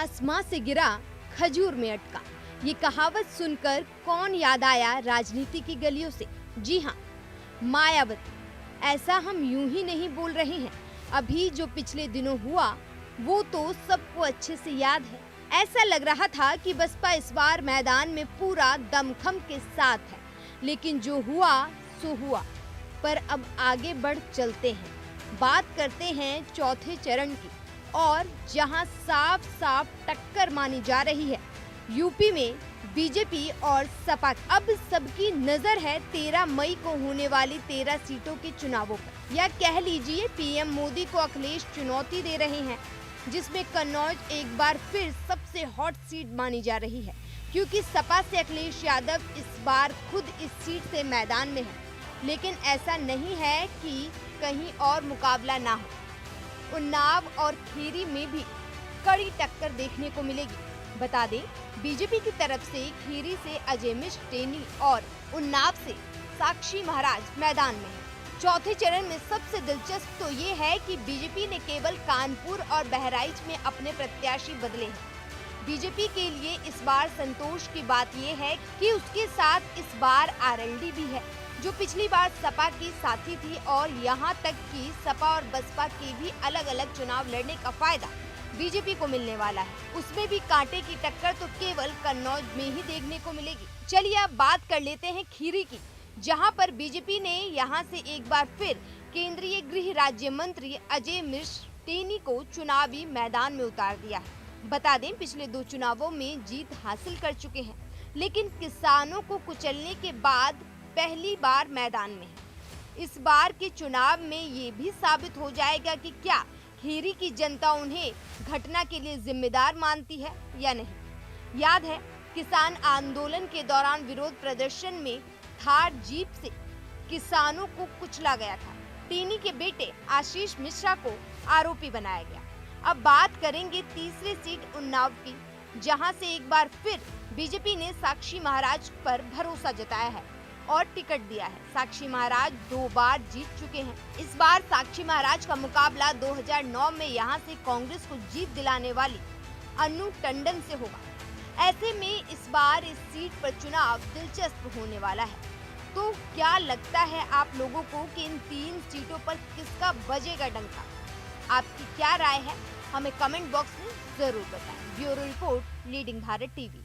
आसमां से गिरा खजूर में अटका। ये कहावत सुनकर कौन याद आया राजनीति की गलियों से? जी हाँ, मायावती। ऐसा हम यूं ही नहीं बोल रहे हैं। अभी जो पिछले दिनों हुआ वो तो सबको अच्छे से याद है। ऐसा लग रहा था कि बसपा इस बार मैदान में पूरा दमखम के साथ है, लेकिन जो हुआ सो हुआ। पर अब आगे बढ़ चलते हैं, बात करते हैं चौथे चरण की, और जहां साफ साफ टक्कर मानी जा रही है यूपी में बीजेपी और सपा। अब सबकी नजर है 13 मई को होने वाली 13 सीटों के चुनावों पर, या कह लीजिए पीएम मोदी को अखिलेश चुनौती दे रहे हैं, जिसमें कन्नौज एक बार फिर सबसे हॉट सीट मानी जा रही है, क्योंकि सपा से अखिलेश यादव इस बार खुद इस सीट से मैदान में है। लेकिन ऐसा नहीं है कि कहीं और मुकाबला ना हो। उन्नाव और खीरी में भी कड़ी टक्कर देखने को मिलेगी। बता दें, बीजेपी की तरफ से खीरी से अजय मिश्र टेनी और उन्नाव से साक्षी महाराज मैदान में है। चौथे चरण में सबसे दिलचस्प तो ये है कि बीजेपी ने केवल कानपुर और बहराइच में अपने प्रत्याशी बदले हैं। बीजेपी के लिए इस बार संतोष की बात ये है कि उसके साथ इस बार आरएलडी भी है, जो पिछली बार सपा की साथी थी, और यहाँ तक कि सपा और बसपा के भी अलग अलग चुनाव लड़ने का फायदा बीजेपी को मिलने वाला है। उसमें भी कांटे की टक्कर तो केवल कन्नौज में ही देखने को मिलेगी। चलिए अब बात कर लेते हैं खीरी की, जहां पर बीजेपी ने यहां से एक बार फिर केंद्रीय गृह राज्य मंत्री अजय मिश्र टेनी को चुनावी मैदान में उतार दिया है। बता दें, पिछले 2 चुनावों में जीत हासिल कर चुके हैं, लेकिन किसानों को कुचलने के बाद पहली बार मैदान में है। इस बार के चुनाव में ये भी साबित हो जाएगा कि क्या खीरी की जनता उन्हें घटना के लिए जिम्मेदार मानती है या नहीं। याद है, किसान आंदोलन के दौरान विरोध प्रदर्शन में थार जीप से किसानों को कुचला गया था। टेनी के बेटे आशीष मिश्रा को आरोपी बनाया गया। अब बात करेंगे तीसरी सीट उन्नाव की, जहां से एक बार फिर बीजेपी ने साक्षी महाराज पर भरोसा जताया है और टिकट दिया है। साक्षी महाराज 2 बार जीत चुके हैं। इस बार साक्षी महाराज का मुकाबला 2009 में यहां से कांग्रेस को जीत दिलाने वाली अनु टंडन से होगा। ऐसे में इस बार इस सीट पर चुनाव दिलचस्प होने वाला है। तो क्या लगता है आप लोगों को कि इन 3 सीटों पर किसका बजेगा डंका? आपकी क्या राय है? हमें कमेंट बॉक्स में जरूर बताएं। Bureau report, leading Bharat TV.